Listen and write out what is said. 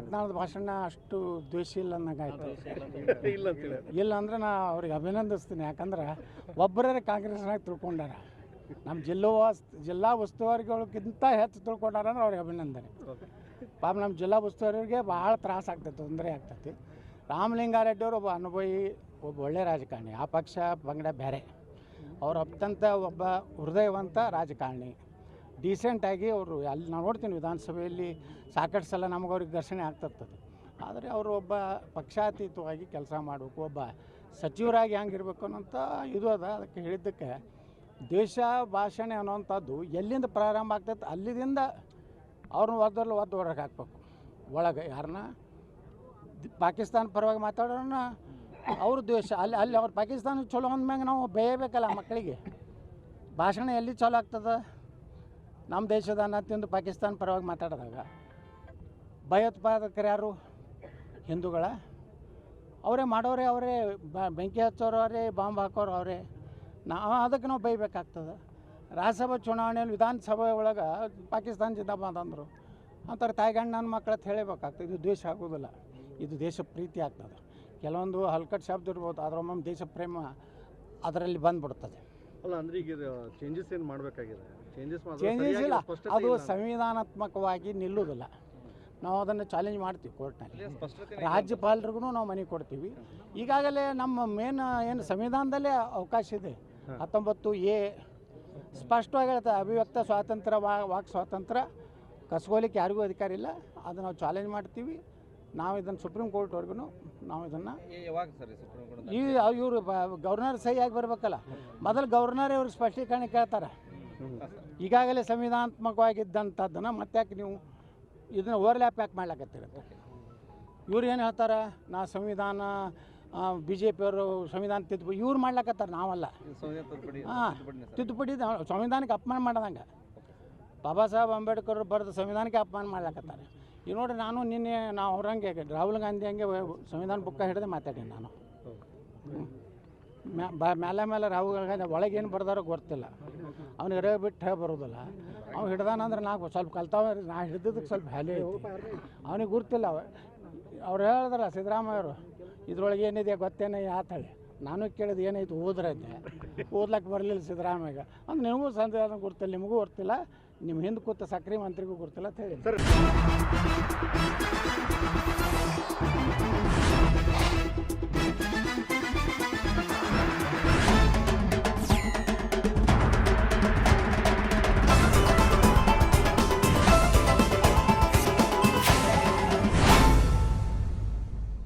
ಯತ್ನಾಳದ ಭಾಷಣ ಅಷ್ಟು ದ್ವೇಷ ಇಲ್ಲ ಅನ್ನಂಗಾಯ್ತು. ಇಲ್ಲ ಅಂದ್ರೆ ನಾ ಅವ್ರಿಗೆ ಅಭಿನಂದಿಸ್ತೀನಿ. ಯಾಕಂದ್ರೆ ಒಬ್ಬರೇ ಕಾಂಗ್ರೆಸ್ನಾಗ ತಿಳ್ಕೊಂಡಾರ. ನಮ್ಮ ಜಿಲ್ಲಾ ಉಸ್ತುವಾರಿಗಳಿಗಿಂತ ಹೆಚ್ಚು ತಿಳ್ಕೊಂಡಾರ ಅಂದ್ರೆ ಅವ್ರಿಗೆ ಅಭಿನಂದನೆ. ಪಾಪ ನಮ್ಮ ಜಿಲ್ಲಾ ಉಸ್ತುವಾರಿಗೆ ಭಾಳ ತ್ರಾಸ ಆಗ್ತೈತೆ, ತೊಂದರೆ ಆಗ್ತೈತಿ. ರಾಮಲಿಂಗಾರೆಡ್ಡಿ ಅವರು ಒಬ್ಬ ಅನುಭವಿ, ಒಬ್ಬ ಒಳ್ಳೆಯ ರಾಜಕಾರಣಿ. ಆ ಪಕ್ಷ ಪಂಗಡ ಬೇರೆ, ಅವ್ರು ಅತ್ಯಂತ ಒಬ್ಬ ಹೃದಯವಂತ ರಾಜಕಾರಣಿ. ಡೀಸೆಂಟಾಗಿ ಅವರು ಅಲ್ಲಿ ನಾವು ನೋಡ್ತೀನಿ ವಿಧಾನಸಭೆಯಲ್ಲಿ ಸಾಕಷ್ಟು ಸಲ ನಮಗೆ ಅವ್ರಿಗೆ ಘರ್ಷಣೆ ಆಗ್ತಿರ್ತದೆ. ಆದರೆ ಅವರು ಒಬ್ಬ ಪಕ್ಷಾತೀತವಾಗಿ ಕೆಲಸ ಮಾಡಬೇಕು, ಒಬ್ಬ ಸಚಿವರಾಗಿ ಹೆಂಗಿರ್ಬೇಕು ಅನ್ನೋಂಥ ಇದು ಅದ. ಅದಕ್ಕೆ ಹೇಳಿದ್ದಕ್ಕೆ ದೇಶ ಭಾಷಣೆ ಅನ್ನೋವಂಥದ್ದು ಎಲ್ಲಿಂದ ಪ್ರಾರಂಭ ಆಗ್ತೈತೆ ಅಲ್ಲಿಂದ ಅವ್ರನ್ನ ಒದ್ದು ಹೊರಗೆ ಹಾಕ್ಬೇಕು. ಒಳಗೆ ಯಾರನ್ನ ಪಾಕಿಸ್ತಾನ ಪರವಾಗಿ ಮಾತಾಡೋಣ ಅವರು ದ್ವೇಷ ಅಲ್ಲಿ ಅವ್ರು ಪಾಕಿಸ್ತಾನ ಚಲೋ ಅಂದ್ಮ್ಯಾಗ ನಾವು ಬೇಯಬೇಕಲ್ಲ ಮಕ್ಕಳಿಗೆ. ಭಾಷಣ ಎಲ್ಲಿ ಚಲೋ ಆಗ್ತದೆ? ನಮ್ಮ ದೇಶದ ಅನ್ನ ತಿಂದು ಪಾಕಿಸ್ತಾನ ಪರವಾಗಿ ಮಾತಾಡಿದಾಗ ಭಯೋತ್ಪಾದಕರು ಯಾರು? ಹಿಂದೂಗಳ ಅವರೇ ಮಾಡೋರೆ, ಅವರೇ ಬೆಂಕಿ ಹಚ್ಚೋರು ಅವರೇ, ಬಾಂಬ್ ಹಾಕೋರು ಅವರೇ. ಅದಕ್ಕೆ ನಾವು ಬೈಬೇಕಾಗ್ತದೆ. ರಾಜ್ಯಸಭಾ ಚುನಾವಣೆಯಲ್ಲಿ ವಿಧಾನಸಭೆ ಒಳಗೆ ಪಾಕಿಸ್ತಾನ ಜಿಂದಾಬಾದ್ ಅಂದರು. ಅಂತಾರೆ ತಾಯಿಗಣ್ಣನ ಮಕ್ಕಳು ಅಂತ ಹೇಳಬೇಕಾಗ್ತದೆ. ಇದು ದ್ವೇಷ ಆಗೋದಿಲ್ಲ, ಇದು ದೇಶ ಪ್ರೀತಿ ಆಗ್ತದೆ. ಕೆಲವೊಂದು ಹಲ್ಕಟ್ಟು ಶಬ್ದ ಇರ್ಬೋದು, ಅದರ ಒಮ್ಮೊಮ್ಮೆ ದೇಶ ಪ್ರೇಮ ಅದರಲ್ಲಿ ಬಂದುಬಿಡ್ತದೆ. ಅಲ್ಲ ಅಂದ್ರೆ ಈಗ ಚೇಂಜಸ್ ಏನು ಮಾಡಬೇಕಾಗಿದೆ? ಚೇಂಜಸ್ ಇಲ್ಲ, ಅದು ಸಂವಿಧಾನಾತ್ಮಕವಾಗಿ ನಿಲ್ಲುವುದಿಲ್ಲ. ನಾವು ಅದನ್ನು ಚಾಲೆಂಜ್ ಮಾಡ್ತೀವಿ ಕೋರ್ಟ್ನಲ್ಲಿ. ರಾಜ್ಯಪಾಲರಿಗೂ ನಾವು ಮನೆ ಕೊಡ್ತೀವಿ. ಈಗಾಗಲೇ ನಮ್ಮ ಮೇನ್ ಏನು ಸಂವಿಧಾನದಲ್ಲೇ ಅವಕಾಶ ಇದೆ. 19A ಸ್ಪಷ್ಟವಾಗಿ ಹೇಳ್ತಾ ಅಭಿವ್ಯಕ್ತ ಸ್ವಾತಂತ್ರ್ಯ, ವಾಕ್ ಸ್ವಾತಂತ್ರ್ಯ ಕಸ್ಕೋಲಿಕ್ಕೆ ಯಾರಿಗೂ ಅಧಿಕಾರ ಇಲ್ಲ. ಅದು ನಾವು ಚಾಲೆಂಜ್ ಮಾಡ್ತೀವಿ. ನಾವು ಇದನ್ನು ಸುಪ್ರೀಂ ಕೋರ್ಟ್ವರೆಗೂ ನಾವು ಇದನ್ನು ಇವರು ಗವರ್ನರ್ ಸಹಿಯಾಗಿ ಬರಬೇಕಲ್ಲ. ಮೊದಲು ಗವರ್ನರ್ ಇವ್ರಿಗೆ ಸ್ಪಷ್ಟೀಕರಣ ಕೇಳ್ತಾರೆ. ಈಗಾಗಲೇ ಸಂವಿಧಾನಾತ್ಮಕವಾಗಿದ್ದಂಥದ್ದನ್ನು ಮತ್ತೆ ಯಾಕೆ ನೀವು ಇದನ್ನು ಓವರ್ಲ್ಯಾಪ್ ಯಾಕೆ ಮಾಡ್ಲಾಕತ್ತಿರುತ್ತೆ? ಇವ್ರು ಏನು ಹೇಳ್ತಾರೆ, ನಾ ಸಂವಿಧಾನ BJP ಅವರು ಸಂವಿಧಾನ ತಿದ್ದುಪಡಿ ಇವ್ರು ಮಾಡ್ಲಾಕತ್ತಾರೆ, ನಾವಲ್ಲ. ತಿದ್ದುಪಡಿ ಸಂವಿಧಾನಕ್ಕೆ ಅಪಮಾನ ಮಾಡ್ದಂಗೆ. ಬಾಬಾ ಸಾಹೇಬ್ ಅಂಬೇಡ್ಕರ್ ಬರೆದ ಸಂವಿಧಾನಕ್ಕೆ ಅಪಮಾನ ಮಾಡ್ಲಾಕತ್ತಾರೆ. ಈಗ ನೋಡಿ, ನಾನು ನಿನ್ನೆ ನಾವು ಅವ್ರಂಗೆ ರಾಹುಲ್ ಗಾಂಧಿ ಹಂಗೆ ಸಂವಿಧಾನ ಬುಕ್ಕ ಹಿಡಿದು ಮಾತಾಡೀನಿ ನಾನು. ಮೇಲೆ ರಾಹುಲ್ ಗಾಂಧಿ ಒಳಗೇನು ಬರ್ದಾರೋ ಗೊತ್ತಿಲ್ಲ. ಅವ್ನು ಇರೋ ಬಿಟ್ಟು ಬರೋದಿಲ್ಲ. ಅವ್ನು ಹಿಡ್ದಾನಂದ್ರೆ ನಾವು ಸ್ವಲ್ಪ ಕಲ್ತಾವ, ನಾ ಹಿಡಿದಕ್ಕೆ ಸ್ವಲ್ಪ ವ್ಯಾಲ್ಯೂ ಐತಿ. ಅವನಿಗೆ ಗುರ್ತಿಲ್ಲ. ಅವ್ರು ಹೇಳಿದ್ರ ಸಿದ್ದರಾಮಯ್ಯವರು ಇದ್ರೊಳಗೆ ಏನಿದೆ ಗೊತ್ತೇನೆ ಆತಳಿ. ನಾನು ಕೇಳಿದ ಏನೈತೆ ಓದ್ರೈತೆ, ಓದ್ಲಕ್ಕೆ ಬರಲಿಲ್ಲ ಸಿದ್ದರಾಮಯ್ಯ ಅಂದ್ರೆ ನಿಮಗೂ ಸಂವಿಧಾನ ಗುರ್ತಿಲ್ಲ, ನಿಮಗೂ ಗೊತ್ತಿಲ್ಲ, ನಿಮ್ಮ ಹಿಂದೆ ಕೂತ ಸಕ್ರೆ ಮಂತ್ರಿಗೂ ಗೊತ್ತಿಲ್ಲ ಅಂತ ಹೇಳಿ.